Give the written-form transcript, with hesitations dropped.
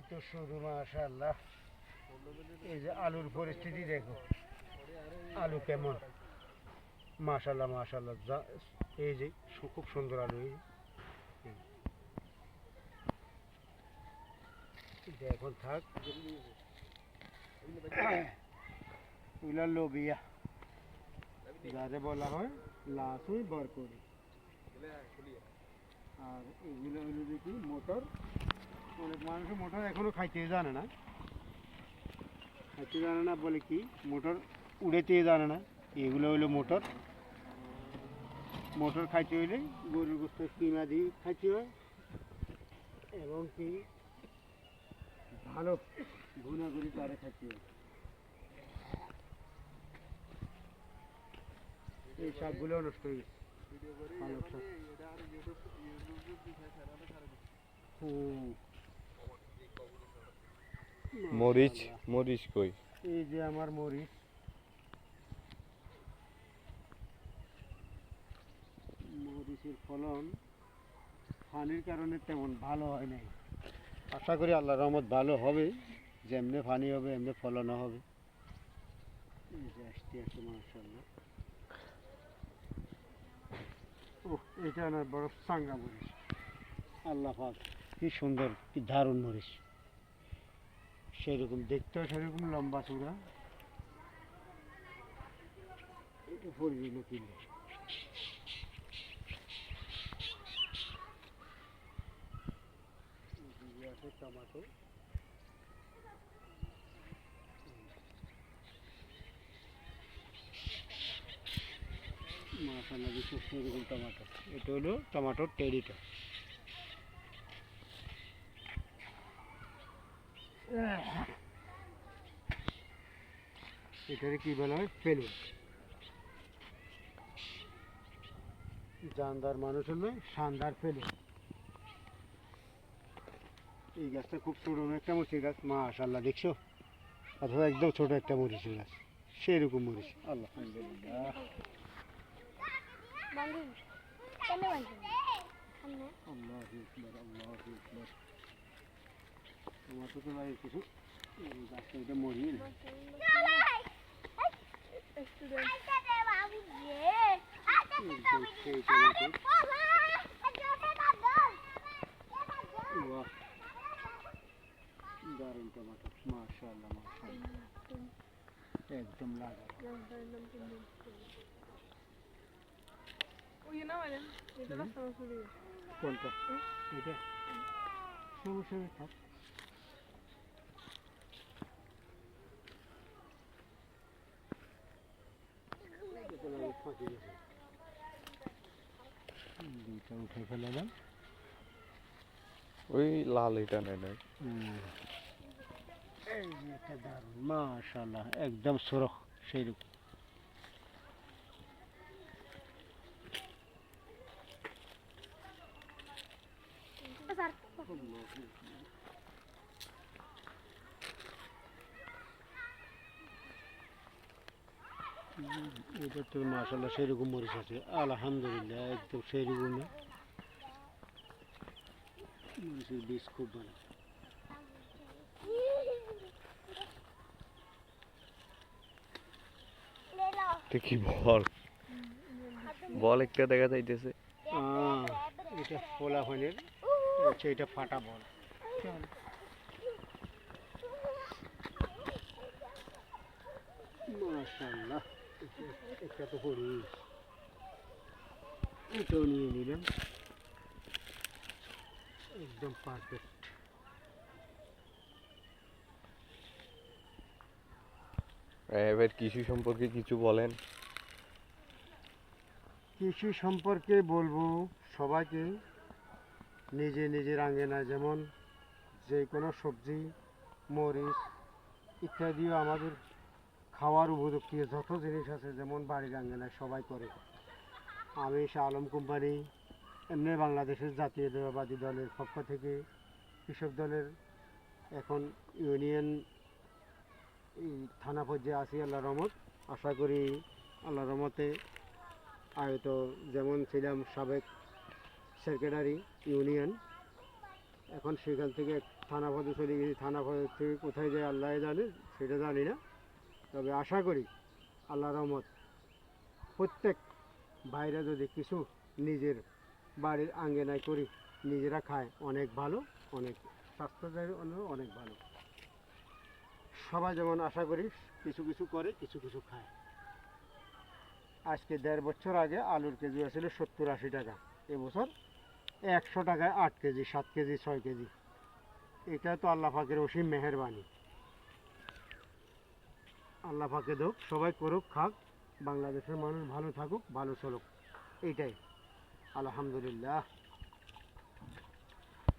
তো শুরু মাশাআল্লাহ। এই যে আলুর পরিস্থিতি দেখো, আলু কেমন, মাশাআল্লাহ মাশাআল্লাহ। এই যে খুব সুন্দর আলু, এখন থাক। এগুলো লোবিয়া, যারে বলা হয় লাসুই বরকরি। আর এগুলো হলো দেখি মোটর। অনেক মানুষ মোটর এখনো খাইতে জানে না, বলে কি মোটর উড়েতে জানে না। এগুলো হলো মোটর। মোটর খাইতে হইলে গরুর গোস্ত কিমা দিয়ে খাইতে হয়, এবং কি ভালো ঘুনা করে তারে খাইতে হয়। এই শাকগুলো নষ্ট হয়ে গেছে, পালক শাক। মরিচ, মরিচ কই? এই যে আমার মরিচ, মরিচের ফলন পানির কারণে তেমন ভালো হয় নাই। আশা করি আল্লাহর রহমত ভালো হবে, যেমনি পানি হবে এমনি ফলনও হবে। এই যে আসতে আসতে মাশাআল্লাহ। ও, এটা না বড় সাঙ্গা মরিচ, আল্লাহ পাক কি সুন্দর, কি দারুণ মরিচ। সেরকম দেখতেও সেরকম লম্বা চূড়া। এটা পরিবেল কিনলে আছে টমাটো। মাশাআল্লাহ বিশেষ সেরকম টমাটো। এটা হলো টমাটোর টেরিটা। এটারে কি বলা হয়? ফেলুন। জানদার মানুষ হলো শানদার ফেলুন। এই গাছটা খুব ছোট একটা মরিচের গাছ, মাশাআল্লাহ দেখছো, অথবা একদম ছোট একটা মরিচের গাছ, সেরকম মরিচ। আলহামদুলিল্লাহ। তোমার তো লাগে কিছু গাছটা এটা মরিয়ে না। দারুণ টমাটো, মাশাআল্লাহ মাশাআল্লাহ, একদম লাগা। কোনটা? এটা সমস্যা নেই, থাক। দুইটা উঠে ফেলালাম। ওই লাল এটা নেই নাই। এই যে এটা দারুণ, মাশাআল্লাহ, একদম সরখ সেইরকম। এটা তো মাশাআল্লাহ সেরকম মরিচ আছে, আলহামদুলিল্লাহ, একদম সেরকম। মরিচের বীজ খুব ভালো। কি বল, বল একটা দেখা যাইতেছে। এটা ফোলা ফলের, এটা ফাটা বল। মাশাআল্লাহ, একটা তো পড়ি, এটাও নিয়ে নিলাম, একদম পারফেক্ট। এবার কৃষি সম্পর্কে কিছু বলেন। কৃষি সম্পর্কে বলবো সবাইকে নিজে নিজের আঙ্গিনায় যেমন যে কোনো সবজি, মরিচ ইত্যাদিও আমাদের খাওয়ার উপযুক্ত যত জিনিস আছে, যেমন বাড়ির আঙ্গিনায় সবাই করে। আমি শাহ আলম কোম্পানি, এমনি বাংলাদেশের জাতীয়তাবাদী দলের পক্ষ থেকে কৃষক দলের এখন ইউনিয়ন থানা পর্যায়ে আছি, আল্লাহর রহমত। আশা করি আল্লাহর রহমতে আয়ত যেমন ছিলাম সাবেক সেক্রেটারি ইউনিয়ন, এখন সেখান থেকে থানা পদে চলে গেছি, থানা পদে থেকে কোথায় যায় আল্লাহ জানে, সেটা জানি না। তবে আশা করি আল্লাহ রহমত প্রত্যেক ভাইরা যদি কিছু নিজের বাড়ির আঙ্গিনায় করি, নিজেরা খায়, অনেক ভালো, অনেক স্বাস্থ্যের জন্য অনেক ভালো। সবাই যেমন আশা করি কিছু কিছু করে, কিছু কিছু খায়। আজকে 1.5 বছর আগে আলুর কেজি ছিল 70-80 টাকা, এবছর 100 টাকায় 8 কেজি, 7 কেজি, 6 কেজি। এটা তো আল্লাহ পাকের অসীম মেহেরবানি। আল্লাহ পাকে হোক, সবাই করুক, খাক, বাংলাদেশের মানুষ ভালো থাকুক, ভালো চলুক, এইটাই। আলহামদুলিল্লাহ।